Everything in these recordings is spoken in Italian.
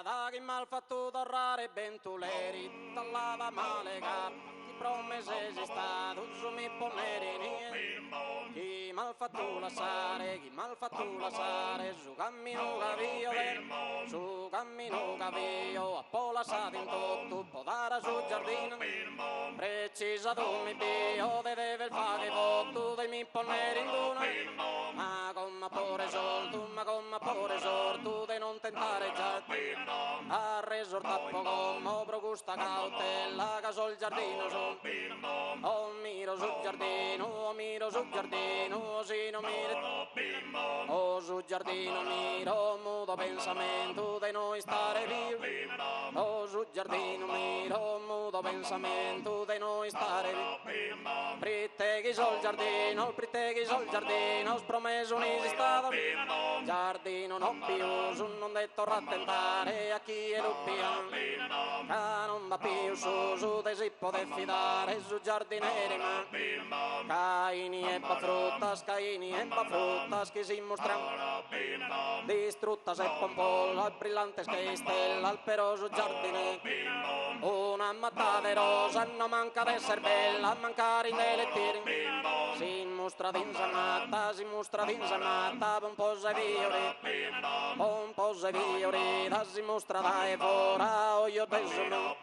da chi mal fatto torrare bentuleri, dall'ava male cap, chi promesse si sta, tu mi poneri, chi mal fatto lasciare, su cammino cavio, a po' lasciato in tutto, può dare sul giardino, precisa tu mi bio, deve il fare voto, dei mi poneri in luna, ma come pure sortu, de non tentare già, a resorta poco, mo pro gusta cautela, che sul giardino su, miro sul giardino, si non miro, sul giardino miro, mudo pensamento de noi stare vivo, sul giardino miro, mudo pensamento de noi stare vivo, priteghi sul giardino, spromesso un esistava, giardino non più, su non detto rattentare a chi è luppian, che non va più su de si può fidare, su giardinieri ma, caini e fruttas, che si mostrano, distruttas e pompola, brillantes che stella, al peroso giardine, una mattata rosa, non manca d'esser bella, mancare in delle tiri, si mostra d'inzannata, un po' se viore, si mostra dai fora, o io desumo,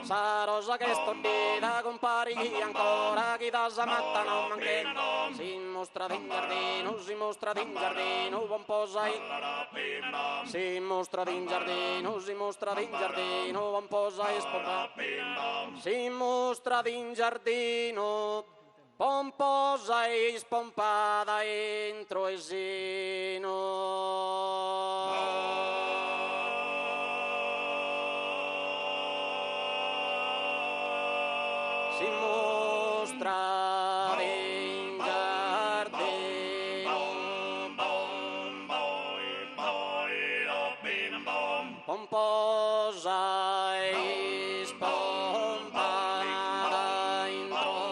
sa rosa che sto dita, compari chi ancora, chi da sa matta non manche, si mostra in giardino, un po' sai, si mostra in giardino, un po' sai spopa, si mostra in giardino, pomposa e spompada entro il seno. Si mostra in giardino, pomposa e spompada entro,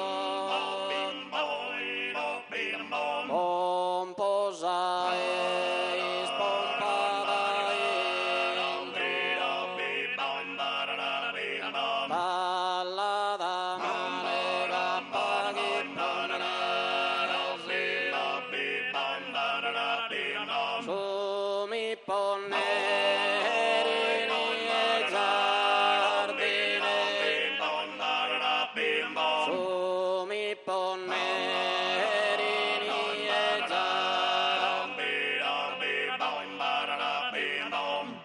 pomposa e spompada entro, palla da mare cappa che ponnere, su mi ponnere nei giardini, su mi ponnere nei giardini,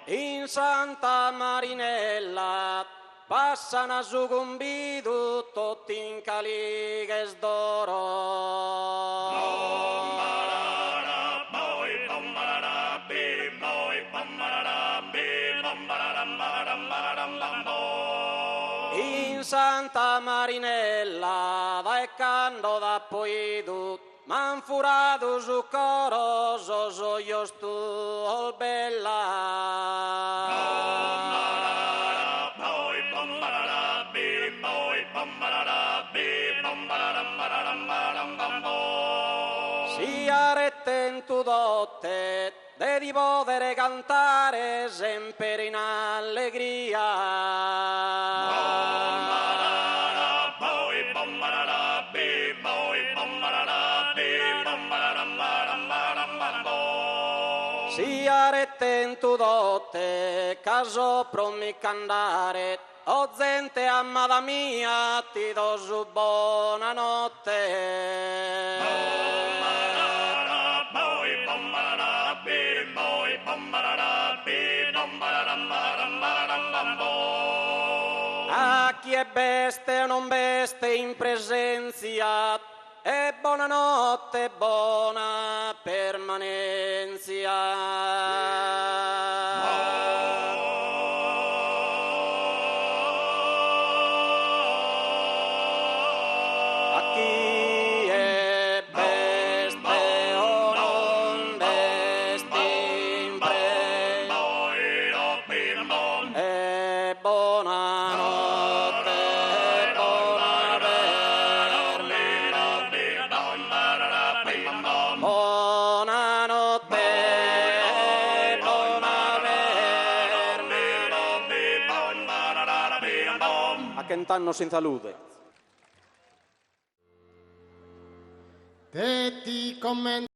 in Santa Marinella passano succumbido tutti in calighe d'oro. In Santa Marinella vai cando da poidu, man furato su coro, so io stu bella. Sia rettento dotte, devi poter cantare sempre in allegria. Sia rettento dotte, caso promi candare, o gente amata mia, ti do su buonanotte. A chi è beste o non beste in presenza, e buonanotte, buona permanenza. Buonanotte, buona verme. a chent'anno in salute. Te ti commento